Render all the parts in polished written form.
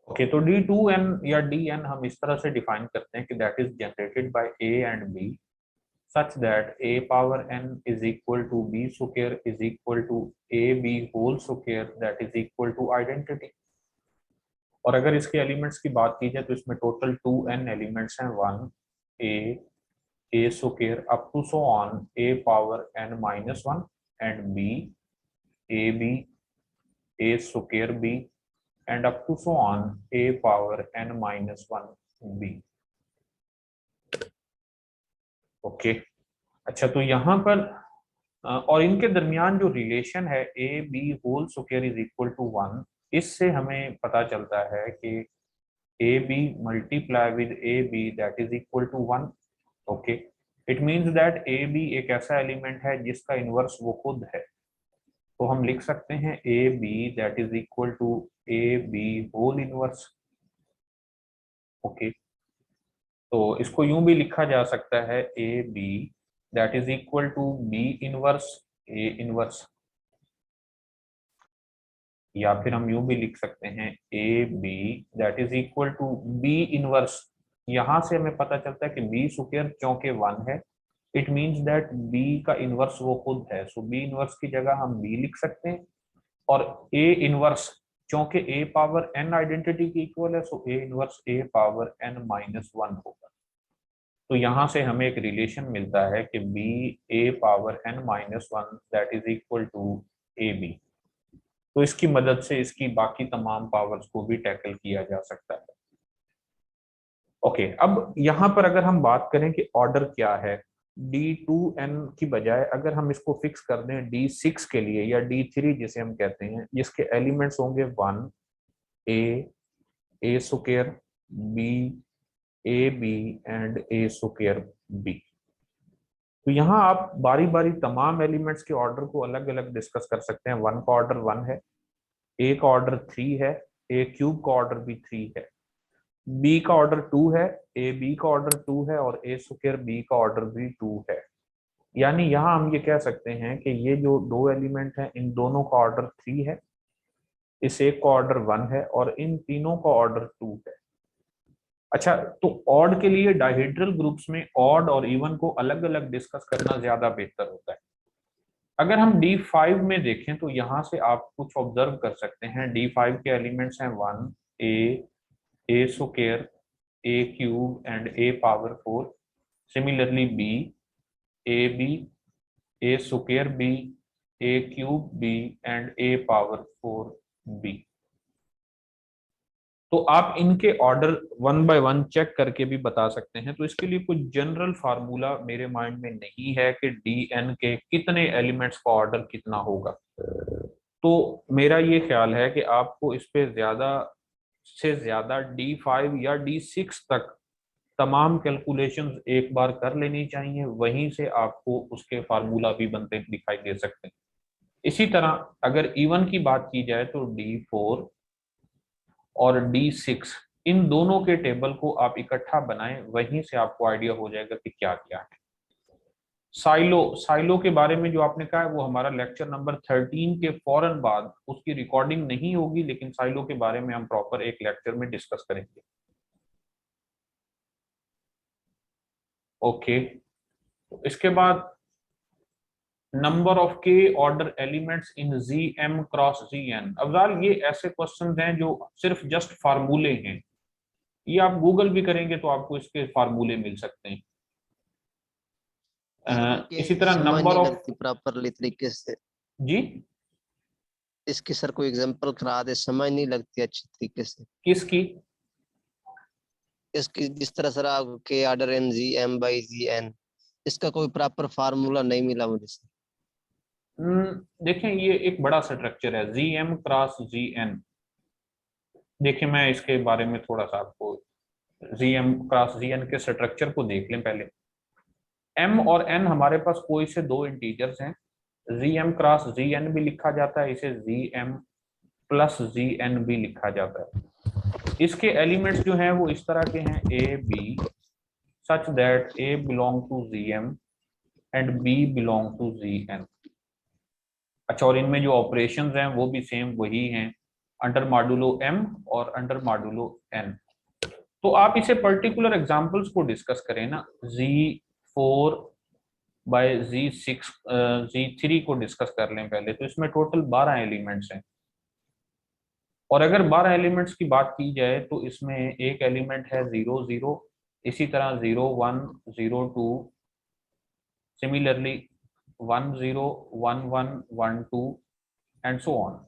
Okay, तो D2n या Dn हम इस तरह से डिफाइन करते हैं कि that is generated by A and B such that A power n is equal to B square is equal to AB whole square that is equal to identity। और अगर इसके एलिमेंट्स की बात की जाए तो इसमें टोटल 2n एलिमेंट्स हैं, 1 A square up to so on A power n minus 1 and B AB A square B and up to so on A power n minus 1 B। Okay, अच्छा तो यहाँ पर और इनके दरमियान जो रिलेशन है A B whole square is equal to 1, इससे हमें पता चलता है कि A B multiply with A B that is equal to 1। Okay, it means that A B एक ऐसा एलिमेंट है जिसका इनवर्स वो खुद है, तो हम लिख सकते हैं A B that is equal to A B whole inverse. Okay, तो इसको यूं भी लिखा जा सकता है A B that is equal to B inverse A inverse, या फिर हम यूं भी लिख सकते हैं A B that is equal to B inverse. यहां से हमें पता चलता है कि बी स्क्वायर चौके 1 है, इट मींस दैट बी का इनवर्स वो खुद है, सो बी इनवर्स की जगह हम बी लिख सकते हैं। और ए इनवर्स चूंकि ए पावर एन आइडेंटिटी की इक्वल है, so A inverse A power N minus 1 होगा। तो यहां से हमें एक रिलेशन मिलता है कि B A power N minus 1 that is equal to A B. तो इसकी मदद से इसकी बाकी तमाम पावर्स को भी टैकल किया जा सकता है। ओके, अब यहाँ पर अगर हम बात करें कि ऑर्डर क्या है, D2n की बजाय अगर हम इसको फिक्स कर दें D6 के लिए या D3 जिसे हम कहते हैं, जिसके एलिमेंट्स होंगे 1 A square B A B and A square B. तो यहाँ आप बारी बारी तमाम एलिमेंट्स के ऑर्डर को अलग अलग डिस्कस कर सकते हैं। 1 का ऑर्डर 1 है, ए का ऑर्डर 3 है, ए क्यूब का ऑर्डर भी 3 है, बी का ऑर्डर 2 है, ए बी का ऑर्डर 2 है और ए स्क्वायर बी का ऑर्डर भी 2 है। यानी यहाँ हम ये कह सकते हैं कि ये जो दो एलिमेंट हैं इन दोनों का ऑर्डर 3 है, इस एक का ऑर्डर 1 है और इन तीनों का ऑर्डर 2 है। अच्छा, तो ऑड के लिए डायहेड्रल ग्रुप्स में ऑड और इवन को अलग अलग डिस्कस करना ज्यादा बेहतर होता है। अगर हम D5 में देखें तो यहां से आप कुछ ऑब्जर्व कर सकते हैं। D5 के एलिमेंट्स हैं 1 A square A cube and A power 4। Similarly B A B A square B A cube B and A power 4 B. तो आप इनके ऑर्डर 1 बाय 1 चेक करके भी बता सकते हैं। तो इसके लिए कोई जनरल फार्मूला मेरे माइंड में नहीं है कि Dn के कितने एलिमेंट्स का ऑर्डर कितना होगा। तो मेरा ये ख्याल है कि आपको इस पे ज्यादा से ज्यादा D5 या D6 तक तमाम कैलकुलेशंस एक बार कर लेनी चाहिए, वहीं से आपको उसके फार्मूला भी बनते दिखाई दे सकते हैं। इसी तरह अगर इवन की बात की जाए तो D4 और D6 इन दोनों के टेबल को आप इकट्ठा बनाएं, वहीं से आपको आइडिया हो जाएगा कि क्या क्या है। साइलो के बारे में जो आपने कहा है वो हमारा लेक्चर नंबर 13 के फौरन बाद, उसकी रिकॉर्डिंग नहीं होगी, लेकिन साइलो के बारे में हम प्रॉपर एक लेक्चर में डिस्कस करेंगे। ओके, तो इसके बाद नंबर ऑफ के order elements in ZM cross ZN। Afzal, ये ऐसे क्वेश्चन हैं जो सिर्फ जस्ट फार्मूले हैं, ये आप गूगल भी करेंगे तो आपको इसके फार्मूले मिल सकते हैं। सर इनके इसी तरह समझ नंबर नहीं ऑफ, लगती प्रॉपरली तरीके से। जी इसकी सर कोई एग्जांपल करा दे, समझ नहीं लगती अच्छी तरीके से किसकी? इसकी। जिस तरह सर आपके order N G M by G N, इसका कोई प्रॉपर फार्मूला नहीं मिला मुझे सर। देखें ये एक बड़ा स्ट्रक्चर है ZM क्रॉस ZN। देखिए मैं इसके बारे में थोड़ा सा आपको ZM क्रॉस ZN के स्ट्रक्चर को देख लें पहले। M और N हमारे पास कोई से दो इंटीजर्स हैं, ZM क्रॉस ZN भी लिखा जाता है, इसे ZM प्लस ZN भी लिखा जाता है। इसके एलिमेंट्स जो हैं वो इस तरह के हैं A B such that A belong to ZM and B belong to ZN। अच्छा, और इनमें जो ऑपरेशंस हैं वो भी सेम वही हैं। अंडर मॉड्यूलो m और अंडर मॉड्यूलो n। तो आप इसे पर्टिकुलर एग्जांपल्स को डिस्कस करें ना, Z4 बाय Z6 Z3 को डिस्कस कर लें पहले। तो इसमें टोटल 12 एलिमेंट्स हैं, और अगर 12 एलिमेंट्स की बात की जाए तो इसमें एक एलिमेंट है 0 0, इसी तरह 0 1 0 2, सिमिलरली 1 0 1 1 1 2 एंड सो ऑन।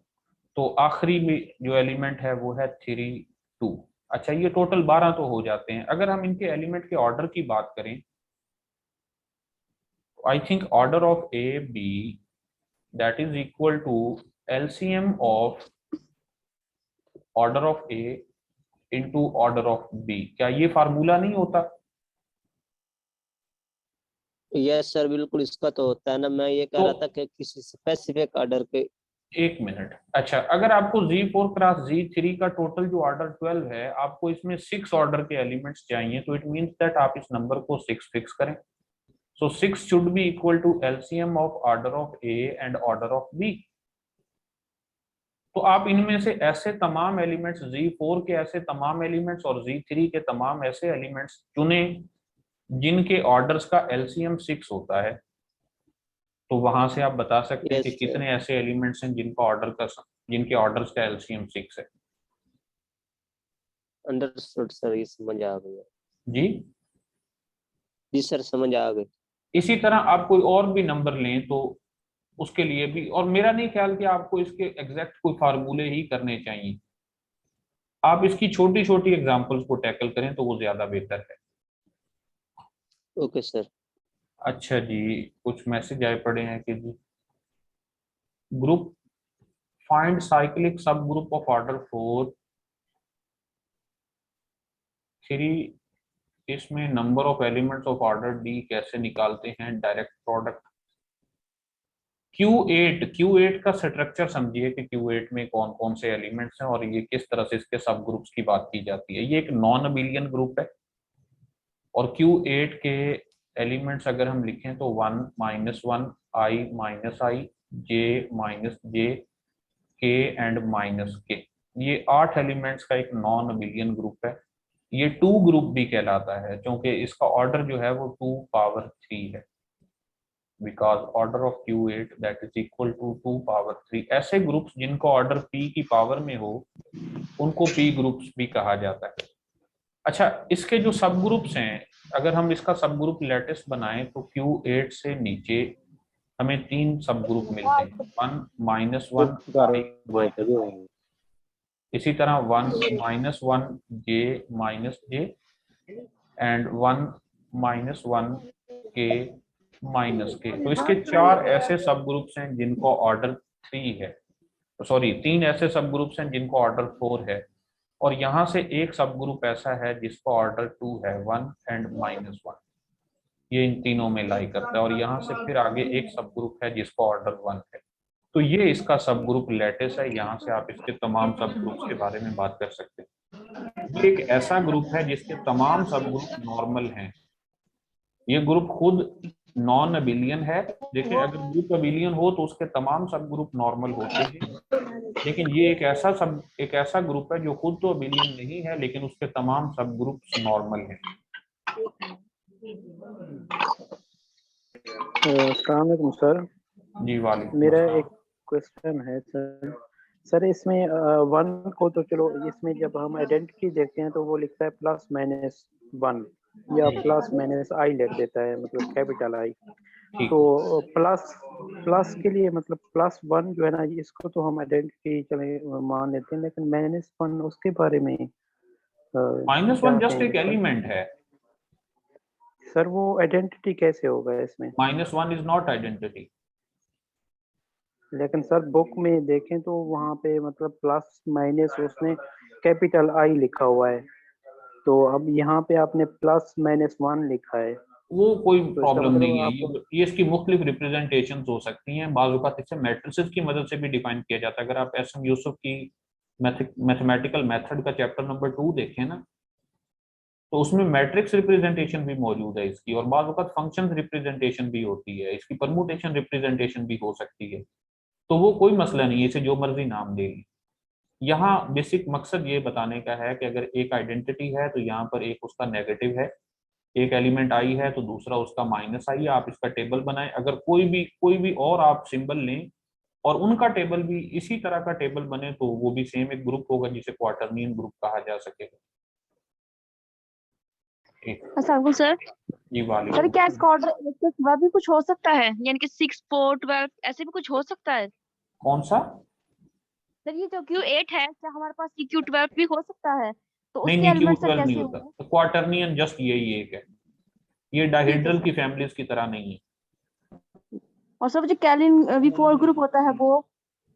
तो आखिरी में जो एलिमेंट है वो है 3 2। अच्छा, ये टोटल 12 तो हो जाते हैं। अगर हम इनके एलिमेंट के ऑर्डर की बात करें, I think order of A B that is equal to LCM of order of A into order of B. क्या ये फार्मूला नहीं होता? यस सर, बिल्कुल इसका तो होता है ना। मैं ये कह तो रहा था कि किसी स्पेसिफिक ऑर्डर के। एक मिनट, अच्छा, अगर आपको Z4 क्रॉस Z3 का टोटल जो ऑर्डर 12 है, आपको इसमें 6 ऑर्डर के एलिमेंट्स चाहिए, तो इट मींस दैट आप इस नंबर को 6 फिक्स करें। So 6 should be equal to LCM of order of A and order of B. तो आप इनमें से ऐसे तमाम एलिमेंट्स, Z4 के ऐसे तमाम एलिमेंट्स और Z3 के तमाम ऐसे एलिमेंट्स चुने जिनके ऑर्डर्स का एलसीएम 6 होता है। तो वहां से आप बता सकते हैं कि यस सर, कितने ऐसे एलिमेंट्स हैं जिनके ऑर्डर्स का एलसीएम 6 है। अंडरस्टूड सर, ये समझ आ गया। जी। जी सर, समझ आ गई। इसी तरह आप कोई और भी नंबर लें तो उसके लिए भी, और मेरा नहीं ख्याल कि आपको इसके एग्जैक्ट कोई फार्मूले ही करने चाहिए। आप इसकी छोटी छोटी एग्जांपल्स को टैकल करें तो वो ज्यादा बेहतर है। Okay sir. अच्छा जी, कुछ मैसेज आए पड़े हैं कि जी, ग्रुप फाइंड साइक्लिक सब ग्रुप ऑफ ऑर्डर 4 3। इसमें number of elements of order D कैसे निकालते हैं? Direct product. Q8 का स्ट्रक्चर समझिए कि Q8 में कौन कौन से एलिमेंट्स हैं और ये किस तरह से इसके सब ग्रुप्स की बात की जाती है। ये एक नॉन अबिलियन ग्रुप है, और Q8 के एलिमेंट्स अगर हम लिखें तो 1 -1 I -I J -J K and -K। ये 8 एलिमेंट्स का एक नॉन अबिलियन ग्रुप है। ये 2 ग्रुप भी कहलाता है क्योंकि इसका ऑर्डर जो है वो 2 पावर 3 है, because order of Q8 that is equal to 2 power 3। ऐसे ग्रुप्स जिनको ऑर्डर P की पावर में हो उनको P ग्रुप्स भी कहा जाता है। अच्छा, इसके जो सब ग्रुप्स हैं, अगर हम इसका सब ग्रुप लेटेस्ट बनाएं तो Q8 से नीचे हमें 3 सब ग्रुप मिलते हैं, 1 -1 I -I, इसी तरह 1 -1 J -J and 1 -1 K -K। तो इसके 4 ऐसे सब ग्रुप्स हैं जिनको ऑर्डर 3 है, सॉरी 3 ऐसे सब ग्रुप्स हैं जिनको ऑर्डर 4 है, और यहाँ से एक सब ग्रुप ऐसा है जिसका ऑर्डर 2 है, 1 एंड -1। ये इन तीनों में लाई करता है, और यहाँ से फिर आगे एक सब ग्रुप है जिसका ऑर्डर 1 है। तो ये इसका सब ग्रुप लैटिस है। यहाँ से आप इसके तमाम सब ग्रुप्स के बारे में बात कर सकते हैं। ये एक ऐसा ग्रुप है जिसके तमाम सब ग्रुप नॉर्मल हैं। ये ग्रुप खुद नॉन अबिलियन है। देखिए, अगर ग्रुप अबिलियन हो तो उसके तमाम सब ग्रुप नॉर्मल होते हैं, लेकिन ये एक ऐसा ग्रुप है जो खुद तो अबिलियन नहीं है लेकिन उसके तमाम सब ग्रुप्स नॉर्मल हैं। अस्सलाम वालेकुम सर। जी वालेकुम मेरा अस्सलाम। एक क्वेश्चन है सर। सर इसमें 1 को तो चलो, इसमें जब हम आइडेंटिटी देखते हैं तो वो लिखता है +-1 या +-I लिख देता है, मतलब कैपिटल आई। ठीक। तो प्लस प्लस के लिए मतलब +1 जो है ना, इसको तो हम आइडेंटिटी चले मान लेते हैं, लेकिन -1 उसके बारे में -1 क्या जस्ट एक कहेंगे सर? एलिमेंट है। सर वो आइडेंटिटी कैसे होगा इसमें? -1 इज नॉट आइडेंटिटी। लेकिन सर बुक में देखें तो वहाँ पे मतलब प्लस माइनस उसने कैपिटल आई लिखा हुआ है, तो अब यहाँ पे आपने +-1 लिखा है, वो कोई तो इसका प्रॉब्लम मतलब नहीं है। आप। ये इसकी मुख्तलिफ रिप्रेजेंटेशन हो सकती हैं। बाज़ औक़ात इसे मैट्रिसेस की मदद से भी डिफाइन किया जाता है। अगर आप एस एम यूसुफ की मैथमेटिकल मेथड का चैप्टर नंबर 2 देखें ना, तो उसमें मैट्रिक्स रिप्रेजेंटेशन भी मौजूद है इसकी, और बाज़ औक़ात फंक्शन रिप्रेजेंटेशन भी होती है इसकी, परमुटेशन रिप्रेजेंटेशन भी हो सकती है। तो वो कोई मसला नहीं है, इसे जो मर्जी नाम दे ली। यहाँ बेसिक मकसद ये बताने का है कि अगर एक आइडेंटिटी है तो यहाँ पर एक उसका नेगेटिव है, एक एलिमेंट आई है तो दूसरा उसका माइनस आई है, आप इसका टेबल बनाएं। अगर कोई भी और आप सिंबल लें और उनका टेबल भी इसी तरह का टेबल बने तो वो भी सेम एक ग्रुप होगा जिसे क्वार्टरनियन ग्रुप कहा जा सकेगा। ठीक, अस्सलाम सर। जी वाले सर क्या इसका ऑर्डर 1 से सिवा भी कुछ हो सकता है, यानी कि 6, 4, 12 ऐसे भी कुछ हो सकता है? कौन सा? सर ये जो Q8 है, क्या हमारे पास ये Q12 भी हो सकता है? तो नहीं उसके नहीं, एलिमेंट सर Q12 नहीं कैसे होता, होंगे? तो क्वार्टरनियन जस्ट यही एक है, ये ठीक है डायहेड्रल की सर। फैमिलीज की तरह नहीं है। और सर जो कैलिन V4 ग्रुप होता है वो?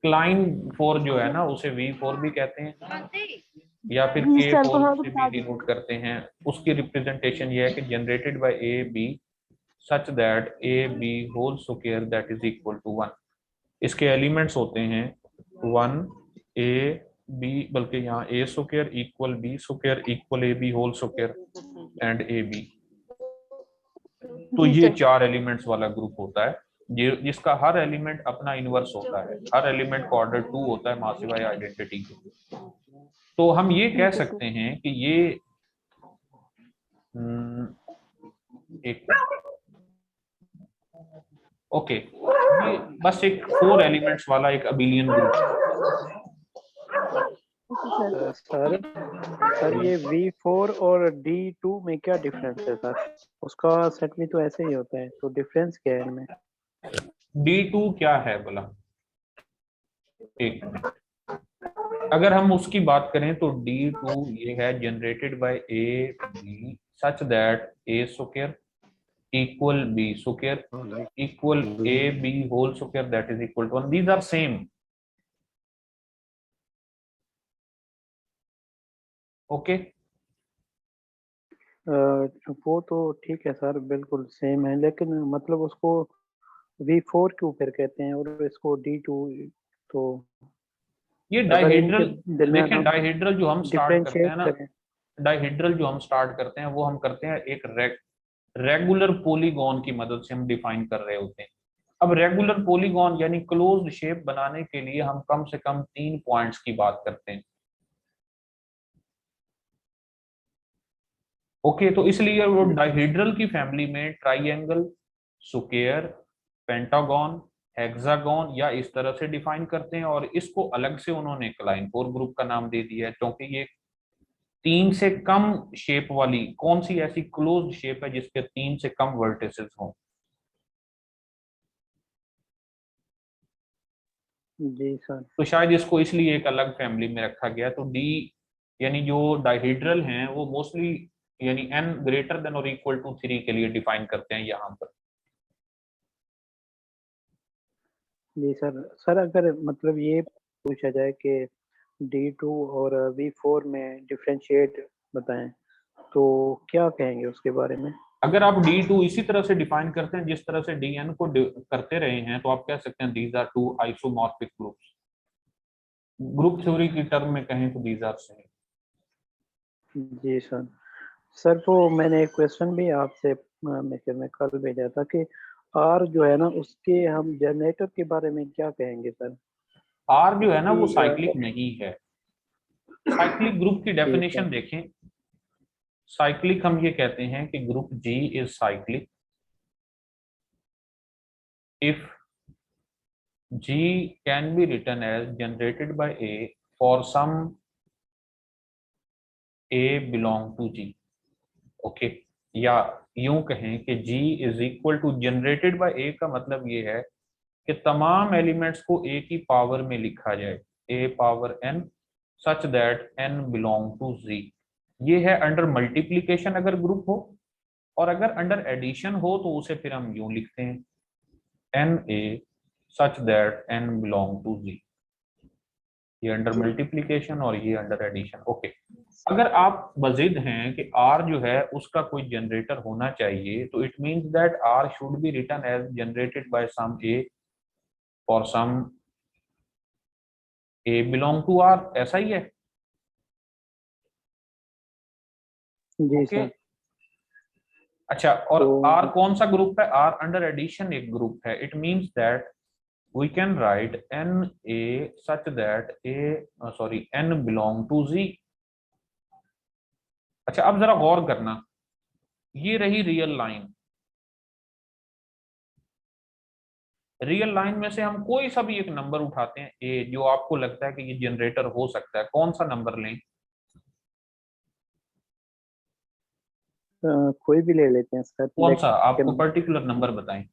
क्लाइन 4 जो है ना उसे V4 भी कहते हैं या फिर जी सर, K4 थोड़ा सा से भी बता दीजिए। डिनोट करते हैं। उसकी रिप्रेजेंटेशन ये है कि generated by A B such that A B whole square that is equal to 1। इसके एलिमेंट्स होते हैं 1 ए बी, बल्कि यहाँ A square equal B square equal A B whole square and A B. तो जी ये सर। 4 एलिमेंट्स वाला group होता है जिसका हर एलिमेंट अपना इनवर्स होता है, हर एलिमेंट का ऑर्डर 2 होता है मास सिवाय आइडेंटिटी के। तो हम ये कह ठीक है सर। सकते हैं कि ये एक ओके, ये बस एक 4 एलिमेंट्स वाला एक abelian group. Okay sir. Sir sir ये V4 और D2 में क्या डिफरेंस है सर? उसका सेट भी तो ऐसे ही होता है, तो डिफरेंस क्या है इनमें? D2 क्या है बोला? एक मिनट, अगर हम उसकी बात करें तो D2 ये है generated by A B such that A square equal B square equal A B whole square that is equal to 1। These are same. Okay, वो तो ठीक है सर, बिल्कुल सेम है, लेकिन मतलब उसको V4 क्यों फिर कहते हैं और इसको D2? तो ये अगर इनके डाइहेड्रल, दरमियान देखें हम डाइहेड्रल जो हम स्टार्ट करते हैं डिफरेंशिएट ना, करें। डाइहेड्रल जो हम स्टार्ट करते हैं वो हम करते हैं एक रेगुलर पॉलीगॉन की मदद से हम डिफाइन कर रहे होते हैं। अब रेगुलर पॉलीगॉन यानी क्लोज्ड शेप बनाने के लिए हम कम से कम 3 पॉइंट्स की बात करते हैं। ओके, तो इसलिए वो डाइहेड्रल की फैमिली में ट्राइएंगल, स्क्वायर, पेंटागन, हेक्सागन या इस तरह से डिफाइन करते हैं, और इसको अलग से उन्होंने क्लाइन 4 ग्रुप का नाम दे दिया है क्योंकि ये 3 से कम शेप वाली कौन सी ऐसी क्लोज्ड शेप है जिसके 3 से कम वर्टिसेस हों। जी सर। तो शायद इसको इसलिए एक अलग फैमिली में रखा गया। तो डी यानी जो डाइहेड्रल हैं वो मोस्टली यानी n ग्रेटर देन और इक्वल टू 3 के लिए डिफाइन करते हैं यहाँ पर। जी सर। सर अगर मतलब ये पूछा जाए कि D2 और V4 में डिफरेंशिएट बताएं, तो क्या कहेंगे उसके बारे में? अगर आप D2 इसी तरह से डिफाइन करते हैं जिस तरह से Dn को करते रहे हैं तो आप कह सकते हैं these are two isomorphic groups. Group theory की टर्म में कहें तो दीज आर सेम। जी सर। सर वो मैंने एक क्वेश्चन भी आपसे मैं कल भेजा था कि R जो है ना उसके हम जनरेटर के बारे में क्या कहेंगे सर? R जो है ना वो कि साइक्लिक नहीं है। साइक्लिक ग्रुप की ठीक है। डेफिनेशन देखें, साइक्लिक हम ये कहते हैं कि group G is cyclic if G can be written as generated by A for some A belong to G। Okay, या यूं कहें कि G is equal to generated by A का मतलब ये है कि तमाम एलिमेंट्स को A की पावर में लिखा जाए, A power n such that n belong to Z। ये है अंडर मल्टीप्लीकेशन अगर ग्रुप हो, और अगर अंडर एडिशन हो तो उसे फिर हम यूं लिखते हैं Na such that n belong to Z। ये अंडर मल्टीप्लीकेशन और ये अंडर एडिशन। ओके, अगर आप मजिद हैं कि R जो है उसका कोई जनरेटर होना चाहिए तो it means that R should be written as generated by some A for some A belong to R, ऐसा ही है। जी ओके, सर। अच्छा, और तो R कौन सा ग्रुप है? R अंडर एडिशन एक ग्रुप है। It means that we can write n a such that n belong to z। अच्छा अब जरा गौर करना, ये रही रियल लाइन। रियल लाइन में से हम कोई सा भी एक नंबर उठाते हैं ए, जो आपको लगता है कि ये जनरेटर हो सकता है, कौन सा नंबर लें? कोई भी ले लेते हैं सर। कौन सा आपको पर्टिकुलर नंबर बताएं।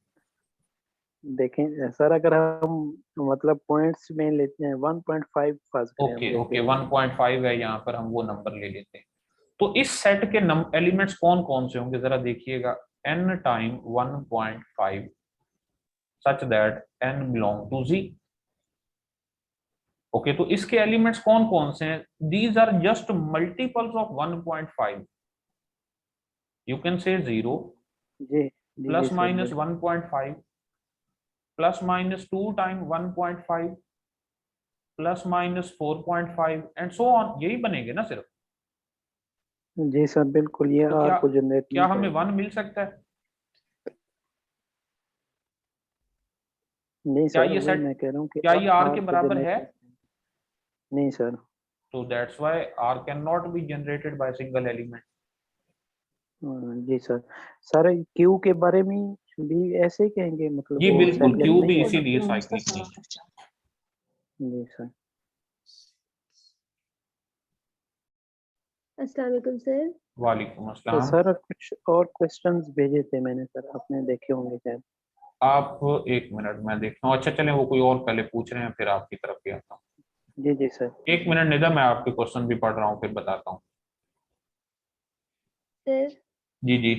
देखें सर, अगर हम मतलब पॉइंट्स में लेते हैं 1.5 फर्ज करें। ओके ओके 1.5 है, यहाँ पर हम वो नंबर ले लेते हैं। तो इस सेट के एलिमेंट्स कौन कौन से होंगे जरा देखिएगा, n time 1.5 such that n belong to z। Okay, तो इसके एलिमेंट्स कौन कौन से हैं? These are just multiples of 1.5। You can say 0 जी जी plus sir, minus 1.5 plus minus 2 time 1.5 plus minus 4.5 and so on, यही बनेंगे ना सिर्फ। जी सर बिल्कुल, ये तो आर क्या को जनरेट क्या नहीं हमें करेगा। 1 मिल सकता है? नहीं क्या सर, ये वही सेट, मैं कह रहा हूँ कि क्या ये आर आर के को बराबर है? जनरेट नहीं सर। तो that's why R can not be generated by single element. जी सर। सर क्यू के बारे में भी ऐसे ही कहेंगे, मतलब जी वो बिल्कुल, साइक्लिक क्यू नहीं भी है? इसीलिए साइक्लिक नहीं है। जी सर। अस्सलाम वालेकुम सर। वालेकुम तो अस्सलाम। सर कुछ और क्वेश्चंस भेजे थे मैंने सर, आपने देखे होंगे शायद। आप एक मिनट मैं देखता हूँ। अच्छा चलें, वो कोई और पहले पूछ रहे हैं फिर आपकी तरफ भी आता हूँ। जी जी सर। एक मिनट निदा, मैं आपके क्वेश्चन भी पढ़ रहा हूँ फिर बताता हूँ। सर जी जी।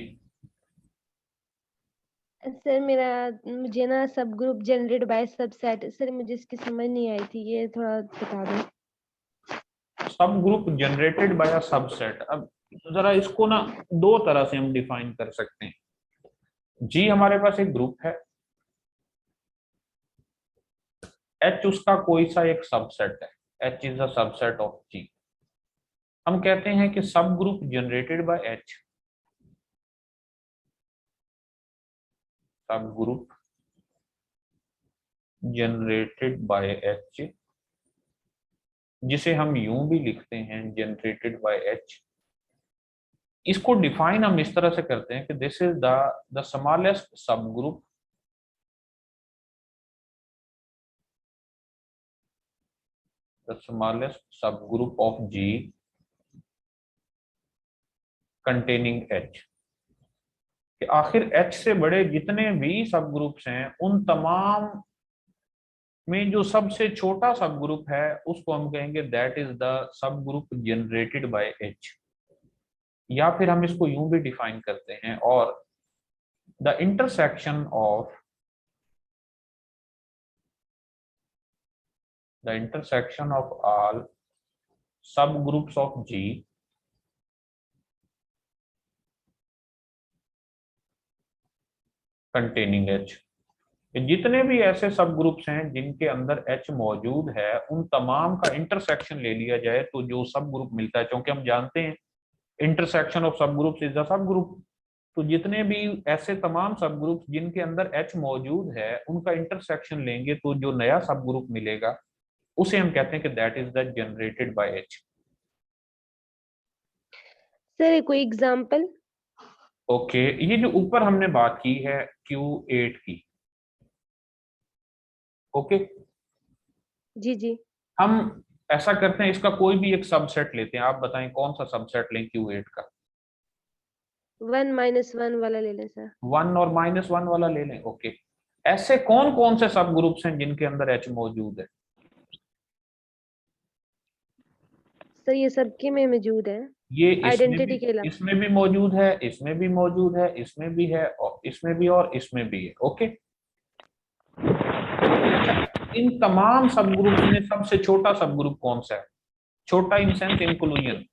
सर मेरा मुझे ना subgroup generate by subset, sir मुझे इसकी समझ नहीं आई थी, ये थोड़ा बता दो। सब group generated bye a subset, अब जरा इसको ना दो तरह से हम डिफाइन कर सकते हैं। जी हमारे पास एक ग्रुप है, एच उसका कोई सा एक सबसेट है, H is a subset of G. हम कहते हैं कि subgroup generated by H, subgroup generated by H, जिसे हम यूं भी लिखते हैं जनरेटेड बाय एच। इसको डिफाइन हम इस तरह से करते हैं कि this is the smallest subgroup the smallest subgroup of G containing H। कि आखिर H से बड़े जितने भी सब ग्रुप्स हैं उन तमाम में जो सबसे छोटा सब ग्रुप है उसको हम कहेंगे that is the subgroup generated bye H। या फिर हम इसको यूं भी डिफाइन करते हैं, और the intersection of all subgroups of G containing H। जितने भी ऐसे सब ग्रुप्स हैं जिनके अंदर H मौजूद है उन तमाम का इंटरसेक्शन ले लिया जाए तो जो सब ग्रुप मिलता है, क्योंकि हम जानते हैं इंटरसेक्शन ऑफ सब ग्रुप्स इज द सब ग्रुप। तो जितने भी ऐसे तमाम सब ग्रुप्स जिनके अंदर H मौजूद है उनका इंटरसेक्शन लेंगे तो जो नया सब ग्रुप मिलेगा उसे हम कहते हैं कि that is the generated by H। Sir कोई एग्जांपल? ओके, ये जो ऊपर हमने बात की है Q8 की, ओके जी जी। हम ऐसा करते हैं, इसका कोई भी एक सबसेट लेते हैं। आप बताएं कौन सा सबसेट लें Q8 का? 1 - 1 वाला ले लें सर। 1 और -1 वाला ले लें, ओके। ऐसे कौन कौन से सब ग्रुप्स हैं जिनके अंदर H मौजूद है? सर ये सबके में मौजूद है, ये आइडेंटिटी के अलावा। इसमें भी मौजूद है, इसमें भी मौजूद है, इसमें भी है, और इसमें भी, और इसमें भी है, ओके। इन तमाम सब ग्रुप्स में सबसे छोटा सब ग्रुप कौन सा है? छोटा इन सेंस इंक्लूजन,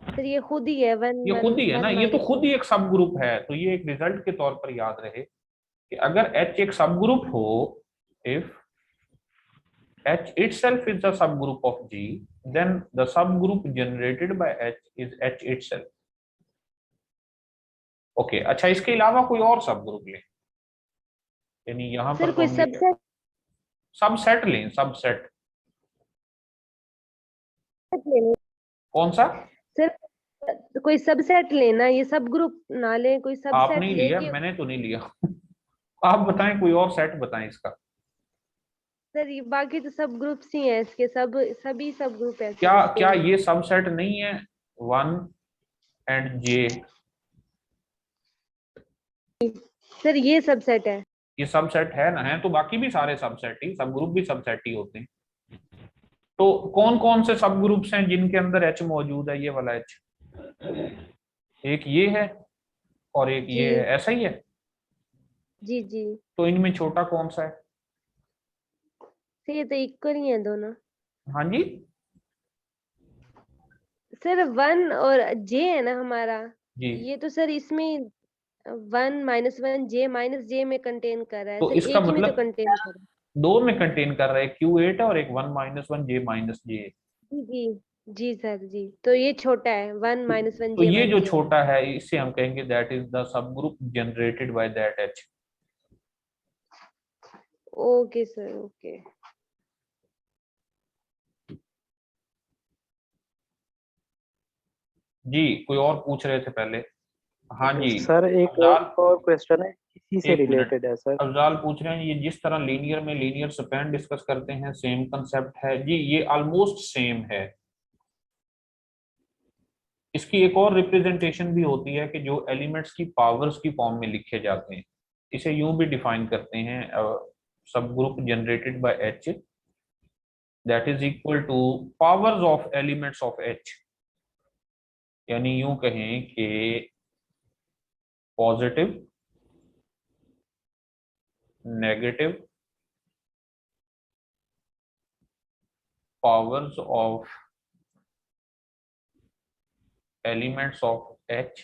सर ये खुद ही है, 1 ये खुद ही है ना, 1 ये तो खुद ही एक सब ग्रुप है। तो ये एक रिजल्ट के तौर पर याद रहे कि अगर H एक सब ग्रुप हो, if H itself is a subgroup of G, then the subgroup generated by H is H itself। Okay अच्छा, इसके अलावा कोई और सब ग्रुप ले, यानी यहाँ सर पर तो कोई हम सबसेट सबसेट लें, सबसेट लेना कौन सा? सर, कोई सबसेट लेना, ये सब ग्रुप ना ले, कोई आप सबसेट नहीं लिया, लेके। मैंने तो नहीं लिया। आप बताएं, कोई और सेट बताएं इसका। सर ये बाकी तो सब ग्रुप्स ही हैं इसके, सभी सब ग्रुप है क्या सर इसके। क्या ये सबसेट नहीं है? 1 and j, सर ये सबसेट है। ये सबसेट है ना? है तो बाकी भी सारे सबसेट ही, सब ग्रुप भी सबसेट ही होते हैं। तो कौन कौन से सब ग्रुप्स हैं जिनके अंदर h मौजूद है? ये वाला h, एक ये है और एक जी ये है, ऐसा ही है। जी जी। तो इनमें छोटा कौन सा है? सर ये तो इक्वल ही है दोनों। हाँ जी, सर 1 और जे है ना हमारा, जी। ये तो सर इसमें 1 - 1 j में कंटेन कर रहा है तो सर, इसका एक ही में तो मतलब कंटेन कर रहा दो में कंटेन कर रहा है, Q8 है और एक 1 - 1 j - j। है। जी जी सर जी, तो ये छोटा है 1 - 1 तो ये जो j - j। छोटा है इससे हम कहेंगे that is the subgroup generated by that h। Okay sir, okay. जी, कोई और पूछ रहे थे पहले? हाँ जी, सर अफजाल। एक और क्वेश्चन है, इसी से एक मिनट, रिलेटेड है सर। अफजाल पूछ रहे हैं ये जिस तरह लीनियर में लीनियर स्पैन डिस्कस करते हैं, सेम कंसेप्ट है जी? ये ऑलमोस्ट सेम है। इसकी एक और रिप्रेजेंटेशन भी होती है कि जो एलिमेंट्स की पावर्स की फॉर्म में लिखे जाते हैं, इसे यूं भी डिफाइन करते हैं, सब group generated by H that is equal two powers of elements of H. यानी यूं कहें कि positive, negative powers of elements of H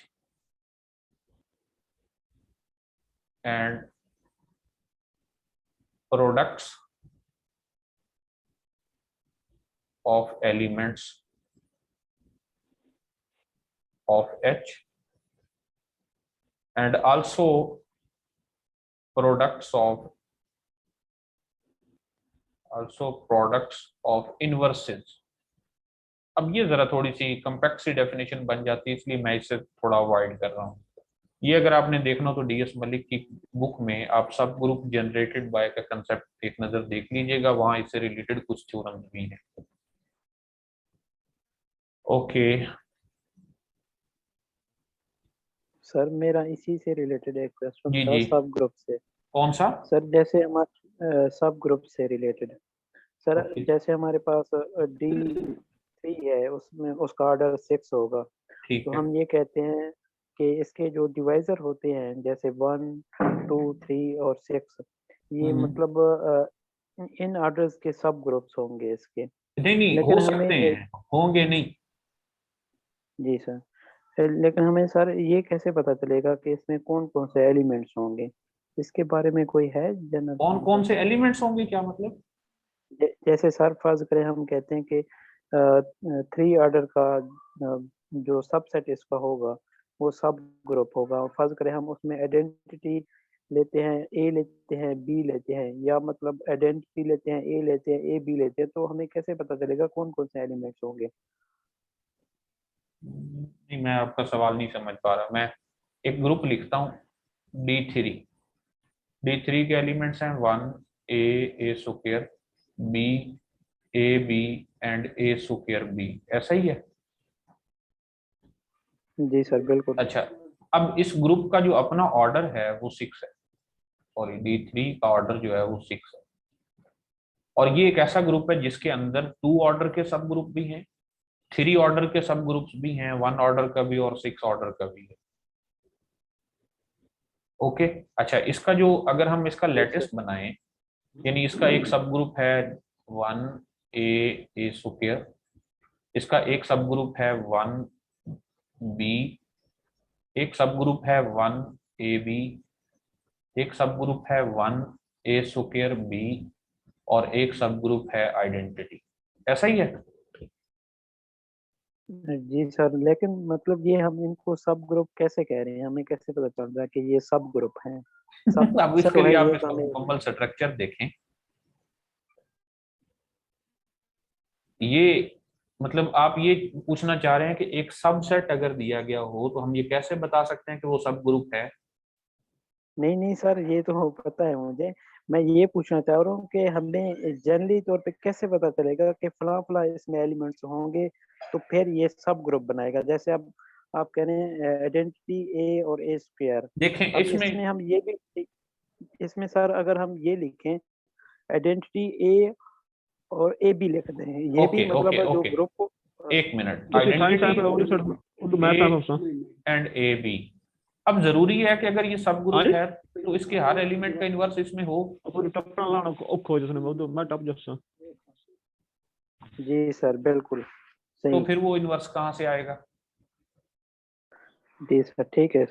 and products of elements of H and also products of inverses। अब ये जरा थोड़ी सी compact सी definition बन जाती है, इसलिए मैं इसे थोड़ा अवॉइड कर रहा हूँ। ये अगर आपने देखना हो तो डीएस मलिक की बुक में आप सब ग्रुप जनरेटेड बाय का कंसेप्ट एक नजर देख लीजिएगा, वहां इससे रिलेटेड कुछ थ्योरम्स भी हैं। ओके, सर मेरा इसी से रिलेटेड एक क्वेश्चन जी था, जी, सब ग्रुप से। कौन सा? सर जैसे हमारे सब ग्रुप से रिलेटेड है सर, ओके, जैसे हमारे पास D3 है, उसमें उसका ऑर्डर 6 होगा। ठीक तो है। हम ये कहते हैं कि इसके जो डिवाइजर होते हैं जैसे 1, 2, 3 और 6, ये मतलब इन ऑर्डर्स के सब ग्रुप्स होंगे इसके। नहीं नहीं, हो लेकिन हमें सकते हैं, होंगे नहीं। जी सर, लेकिन हमें सर ये कैसे पता चलेगा कि इसमें कौन कौन से एलिमेंट्स होंगे? इसके बारे में कोई है जनरल कौन कौन कॉन्सेप्ट? से एलिमेंट्स होंगे, क्या मतलब? जैसे सर फर्ज करें हम कहते हैं कि 3 ऑर्डर का जो सबसेट इसका होगा वो सब ग्रुप होगा, और फर्ज करें हम उसमें आइडेंटिटी लेते हैं, ए लेते हैं, बी लेते हैं, या मतलब आइडेंटिटी लेते हैं, ए लेते हैं, ए बी लेते हैं, तो हमें कैसे पता चलेगा कौन कौन से एलिमेंट्स होंगे? नहीं, मैं आपका सवाल नहीं समझ पा रहा। मैं एक ग्रुप लिखता हूँ D3। D3 के एलिमेंट्स हैं 1 A B AB and A B, ऐसा ही है? जी सर बिल्कुल। अच्छा, अब इस ग्रुप का जो अपना ऑर्डर है वो 6 है, सॉरी D3 का ऑर्डर जो है वो 6 है। और ये एक ऐसा ग्रुप है जिसके अंदर 2 ऑर्डर के सब ग्रुप भी हैं, 3 ऑर्डर के सब ग्रुप्स भी हैं, 1 ऑर्डर का भी और 6 ऑर्डर का भी है। ओके, अच्छा, इसका जो अगर हम इसका जी सर। लेटेस्ट बनाएं, यानी इसका एक सब ग्रुप है 1 A, इसका एक सब ग्रुप है 1 B, एक सब ग्रुप है 1 AB, एक सब ग्रुप है 1 A²B और एक सब ग्रुप है आइडेंटिटी। ऐसा ही है? जी सर, लेकिन मतलब ये हम इनको सब ग्रुप कैसे कह रहे हैं, हमें कैसे पता चल रहा है कि ये सब ग्रुप हैं? सब अब इसके चलो है लिए आप ये तो इसका हमें। मुकम्मल स्ट्रक्चर देखें। ये मतलब आप ये पूछना चाह रहे हैं कि एक सबसेट अगर दिया गया हो तो हम ये कैसे बता सकते हैं कि वो सब ग्रुप है? नहीं नहीं सर, ये तो पता है मुझे। मैं ये पूछना चाह रहा हूँ कि हमें जनरली तौर पे कैसे पता चलेगा कि फला फला इसमें एलिमेंट्स होंगे तो फिर ये सब ग्रुप बनाएगा। जैसे अब आप कह रहे हैं आइडेंटिटी ए और ए स्क्वायर। देखें अब इसमें। इसमें हम ये भी, इसमें सर अगर हम ये लिखें आइडेंटिटी ए और ए बी लिख दें, ये भी ओके ओके मतलब जो ओके, ग्रुप को एक मिनट। ਤੁਸੀਂ ਸਾਇੰਸ ਆਪ आइडेंटिटी ਉਹਦੇ ਸਰ ਉਹ ਮੈਂ ਤਾਂ ਦੱਸਾਂ एंड ए बी। अब जरूरी है कि अगर ये सब ग्रुप ਹਾਂਜੀ है तो इसके हर एलिमेंट का इन्वर्स इसमें हो। ਉਹ ਟੱਪਣਾ ਲਾਣਾ ਔਖਾ ਹੋ ਜਸਨੇ ਉਹ ਮੈਂ ਟੱਪ ਜੱਸਾਂ जी सर बिल्कुल तो सही। फिर वो इन्वर्स कहाँ से आएगा? जी सर ठीक है,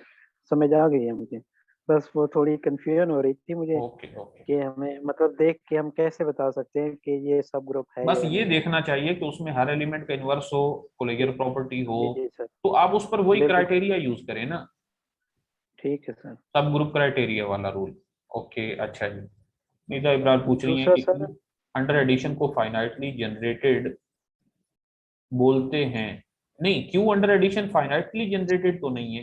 समझ आ गई है मुझे। बस वो थोड़ी कंफ्यूजन हो रही थी मुझे ओके ओके। कि हमें मतलब देख के हम कैसे बता सकते हैं कि ये सब ग्रुप है बस या ये नहीं है। देखना चाहिए कि उसमें हर एलिमेंट का इन्वर्स हो, कोलेजर जी प्रॉपर्टी हो। जी जी सर तो आप उस पर वही बिल्कुल क्राइटेरिया यूज करें ना, ठीक है सर। सब ग्रुप क्राइटेरिया वाला रूल। ओके अच्छा जी। नीता इब्रार पूछ रही हैं दूसरा कि सर, अंडर एडिशन को फाइनाइटली जनरेटेड बोलते हैं। नहीं, Q under addition finitely generated तो नहीं है।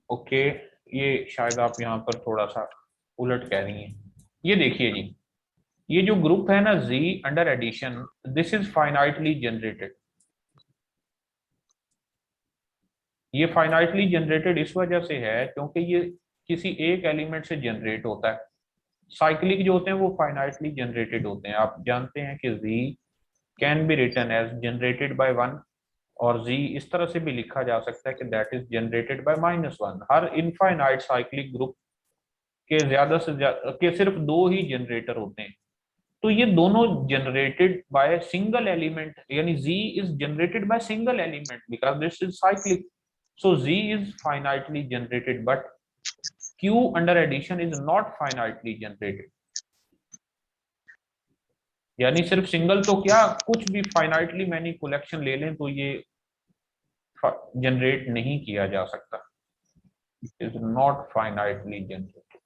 ओके, ये शायद आप यहाँ पर थोड़ा सा उलट कह रही हैं। ये देखिए जी, ये जो ग्रुप है ना G under addition, this is finitely generated. ये फाइनाइटली जनरेटेड इस वजह से है क्योंकि ये किसी एक एलिमेंट से जनरेट होता है। साइक्लिक जो होते हैं वो फाइनाइटली जनरेटेड होते हैं। आप जानते हैं कि z can be written as generated by 1, और z इस तरह से भी लिखा जा सकता है कि that is generated by -1। Her infinite cyclic group के ज्यादा से ज्यादा के सिर्फ दो ही जनरेटर होते हैं। तो ये दोनों जनरेटेड बाय सिंगल एलिमेंट, यानी z is generated by single element because this is cyclic. So Z is finitely generated, but Q under addition is not finitely generated. यानी सिर्फ सिंगल तो क्या, कुछ भी फाइनाइटली मैनी कलेक्शन ले लें तो ये जनरेट नहीं किया जा सकता। Is not finitely generated.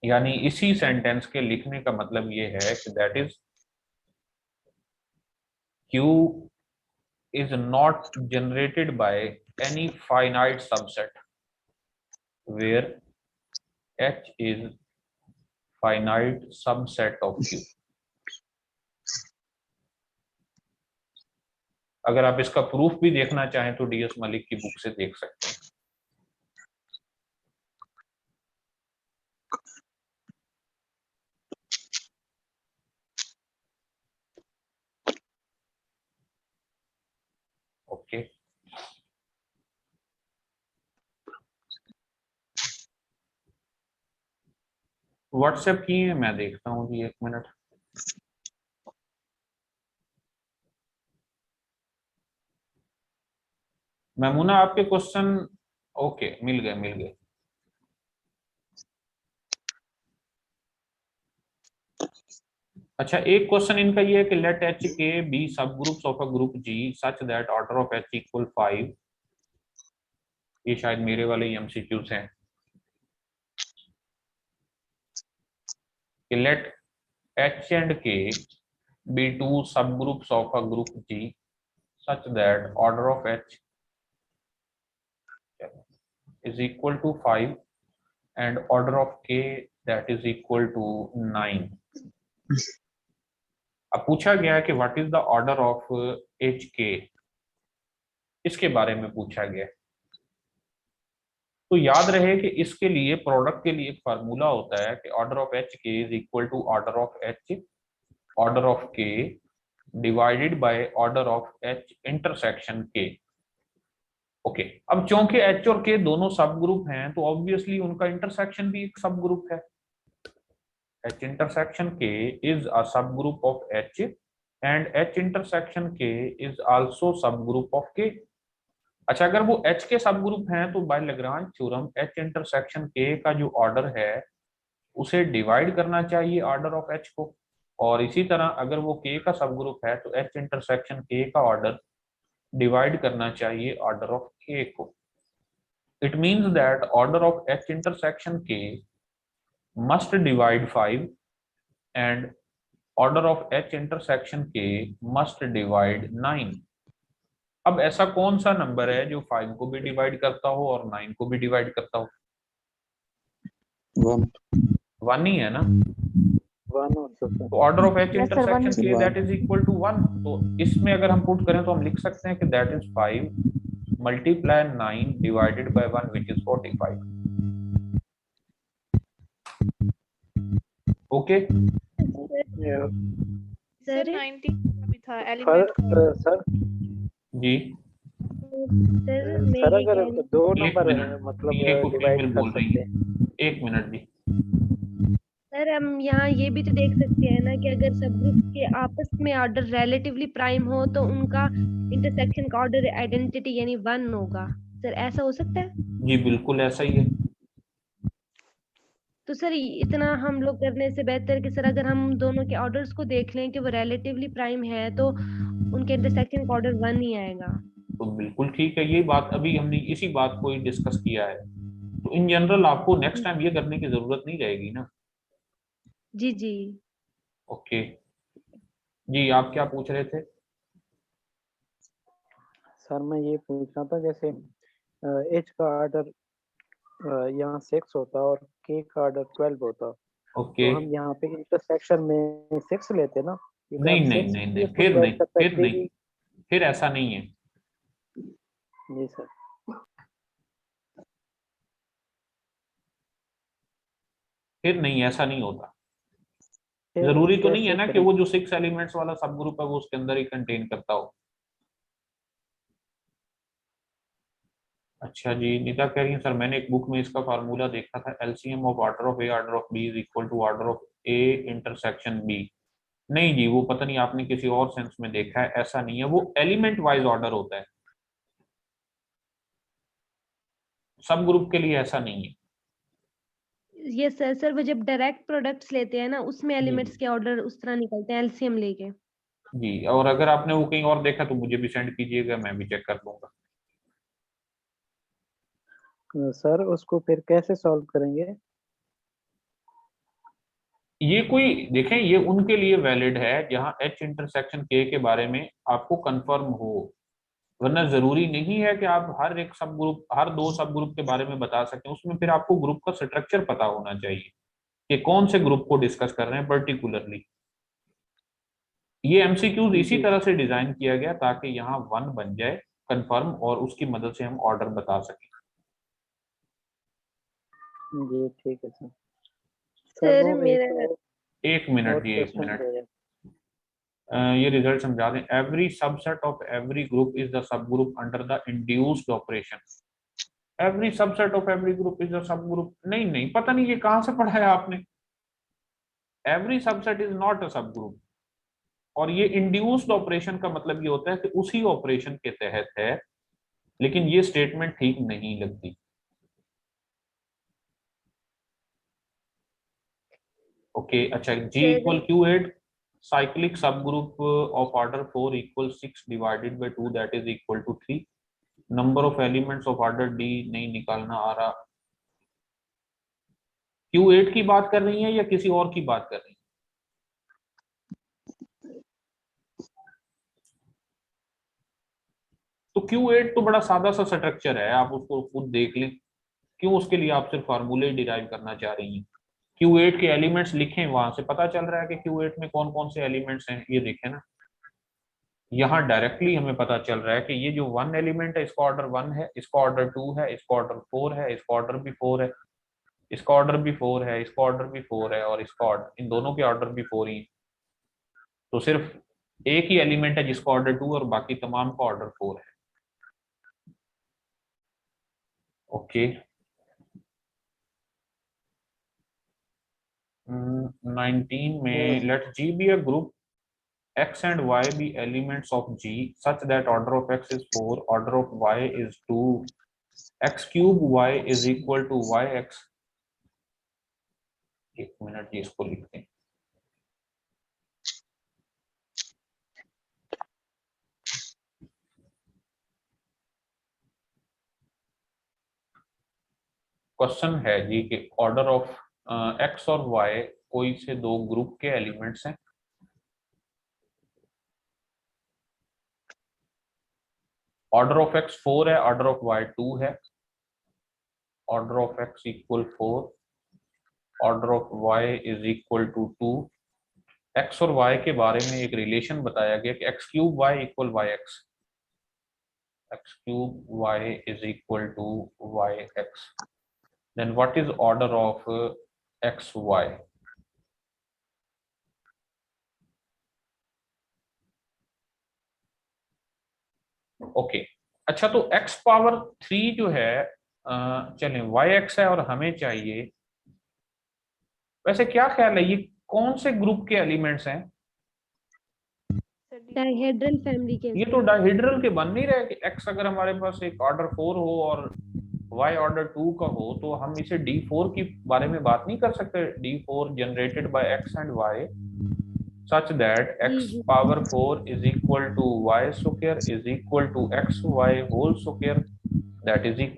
यानी इसी सेंटेंस के लिखने का मतलब ये है कि that is Q is not generated by any finite subset where H is finite subset of Q। अगर आप इसका प्रूफ भी देखना चाहें तो डीएस मलिक की बुक से देख सकते हैं। ओके, व्हाट्सएप किए मैं देखता हूँ जी, एक मिनट। मैमूना आपके क्वेश्चन ओके मिल गए मिल गए। अच्छा, एक क्वेश्चन इनका ये है कि let H K B subgroups of a group G such that order of H equal 5। ये शायद मेरे वाले एमसीक्यूज हैं कि let H and K B two subgroups of a group G such that order of H is equal to 5 and order of k that is equal to 9। अब पूछा गया है कि what is the order of H के, इसके बारे में पूछा गया। तो याद रहे कि इसके लिए प्रोडक्ट के लिए एक फार्मूला होता है कि order of H K is equal to order of H order of K divided by order of H intersection K. Okay, अब चूंकि एच और के दोनों सब ग्रुप हैं तो ऑब्वियसली उनका इंटरसेक्शन भी एक सब ग्रुप है। H intersection K is a subgroup of H and H intersection K is also subgroup of K। अच्छा, अगर वो H के सब ग्रुप हैं तो by Lagrange theorem H intersection K का जो ऑर्डर है उसे डिवाइड करना चाहिए ऑर्डर ऑफ H को, और इसी तरह अगर वो K का सब ग्रुप है तो H इंटरसेक्शन K का ऑर्डर डिवाइड करना चाहिए ऑर्डर ऑफ K को. It means that order of H intersection K must divide 5 and order of H intersection K must divide 9. अब ऐसा कौन सा नंबर है जो 5 को भी डिवाइड करता हो और 9 को भी डिवाइड करता हो? 1 ही है ना. One also sir. तो order of H Yes, sir, one intersection K that is equal to 1. तो इसमें अगर हम पुट करें तो हम लिख सकते हैं कि that is 5 multiply 9 divided by 1 which is 45. Okay. Sir sir 90 का भी था एलिमेंट का। सर जी, सर मैं सर ये अगर कह रही दो एक नंबर मिनट, मतलब ये को डिवाइड फीमेल कर बोल रही सकते है. हैं। एक मिनट जी. सर हम यहाँ ये भी तो देख सकते हैं ना कि अगर सब ग्रुप के आपस में ऑर्डर रिलेटिवली प्राइम हो तो उनका इंटरसेक्शन का ऑर्डर आइडेंटिटी यानी 1 होगा। सर ऐसा हो सकता है? जी बिल्कुल ऐसा ही है. तो सर इतना हम लोग करने से बेहतर कि सर अगर हम दोनों के ऑर्डर्स को देख लें कि वो रिलेटिवली प्राइम है तो उनके इंटरसेक्शन का ऑर्डर 1 ही आएगा। तो बिल्कुल ठीक है, ये बात अभी हमने इसी बात को ही डिस्कस किया है. तो इन जनरल आपको नेक्स्ट टाइम ये करने की जरूरत नहीं रहेगी ना. जी जी। ओके जी, आप क्या पूछ रहे थे? सर मैं ये पूछ रहा था जैसे एच का ऑर्डर यहाँ 6 होता और के का ऑर्डर 12 होता, ओके. तो हम यहाँ पे इंटरसेक्शन में 6 लेते ना, क्योंकि नहीं अब नहीं 6 नहीं भी नहीं, इसको फिर डिवाइड नहीं, करता है फिर 3 नहीं, भी। फिर ऐसा नहीं है. जी सर। फिर नहीं, ऐसा नहीं होता. फिर जरूरी तो नहीं है कैसे ना कि करें? वो जो 6 एलिमेंट्स वाला सब ग्रुप है वो उसके अंदर ही कंटेन करता हो. अच्छा जी, नीता कह रही है सर मैंने एक बुक में इसका फार्मूला देखा था, LCM of order of A order of B is equal to order of A intersection B. नहीं जी, वो पता नहीं आपने किसी और सेंस में देखा है, ऐसा नहीं है. वो एलिमेंट वाइज ऑर्डर होता है, सब ग्रुप के लिए ऐसा नहीं है. ये सर वो जब डायरेक्ट प्रोडक्ट्स लेते हैं ना उसमें जी एलिमेंट्स के ऑर्डर उस तरह निकलते हैं एलसीएम लेके। जी, और अगर आपने वो कहीं और देखा तो मुझे भी सेंड कीजिएगा, मैं भी चेक कर लूंगा. सर उसको फिर कैसे सॉल्व करेंगे? ये कोई देखें, ये उनके लिए वैलिड है जहां एच इंटरसेक्शन के बारे में आपको कंफर्म हो, वरना जरूरी नहीं है कि आप हर एक सब ग्रुप, हर दो सब ग्रुप के बारे में बता सकें. उसमें फिर आपको ग्रुप का स्ट्रक्चर पता होना चाहिए कि कौन से ग्रुप को डिस्कस कर रहे हैं पर्टिकुलरली. ये एमसीक्यूज इसी जी तरह से डिजाइन किया गया ताकि यहाँ 1 बन जाए कंफर्म, और उसकी मदद से हम ऑर्डर बता सकें. जी ठीक है सर। सर वो मेरा एक मिनट और जी, एक क्वेश्चन मिनट. है। ये रिजल्ट समझा दें. Every subset of every group is the सब group under the induced operation. Every subset of every group is the सब ग्रुप, नहीं नहीं, पता नहीं ये कहां से पढ़ा है आपने. Every subset is not a सब ग्रुप, और ये इंड्यूस्ड ऑपरेशन का मतलब ये होता है कि उसी ऑपरेशन के तहत है, लेकिन ये स्टेटमेंट ठीक नहीं लगती. ओके अच्छा, जी sir equal Q8 cyclic subgroup of order 4 equals 6 divided by 2 that is equal to 3. Number of elements of order D नहीं निकालना आ रहा. Q8 की बात कर रही है या किसी और की बात कर रही है? तो Q8 तो बड़ा सादा सा स्ट्रक्चर है, आप उसको खुद देख लें. क्यों उसके लिए आप सिर्फ फार्मूले डिराइव करना चाह रही हैं? Q8 के एलिमेंट्स लिखें, वहां से पता चल रहा है कि Q8 में कौन कौन से एलिमेंट्स हैं, ये देखें ना. यहाँ डायरेक्टली हमें पता चल रहा है कि ये जो 1 एलिमेंट है इसका ऑर्डर 1 है, इसका ऑर्डर 2 है, इसका ऑर्डर 4 है, इसका ऑर्डर भी 4 है, इसका ऑर्डर भी 4 है, इसका ऑर्डर भी 4 है, और इसका ऑर्डर, इन दोनों के ऑर्डर भी 4 ही है. तो सिर्फ एक ही एलिमेंट है जिसका ऑर्डर 2 और बाकी तमाम का ऑर्डर 4 है. ओके. 19 में let G be a group x and y be elements of G such that order of x is 4, order of y is 2, x cube y is equal to yx। एक minute जी, इसको लिखते हैं। Question है जी कि order of x और Y कोई से दो ग्रुप के एलिमेंट्स हैं। ऑर्डर ऑफ एक्स 4 है, ऑर्डर ऑफ वाई 2 है। Order of X equal 4, order of Y is equal to 2। X और वाई के बारे में एक रिलेशन बताया गया कि X cube Y equal Y X, X cube Y is equal to Y X. Then what is order of X Y? Okay अच्छा, तो x पावर 3 जो है चलें वाई एक्स है और हमें चाहिए, वैसे क्या ख्याल है ये कौन से ग्रुप के एलिमेंट्स हैं? डाइहेड्रल फैमिली के ये तो डाइहेड्रल के बन नहीं रहे कि x अगर हमारे पास एक ऑर्डर 4 हो और y ऑर्डर 2 का हो तो हम इसे d4 के बारे में बात नहीं कर सकते। d4 generated by x and y such that x power 4 is equal to y square is equal to xy whole square, that is equal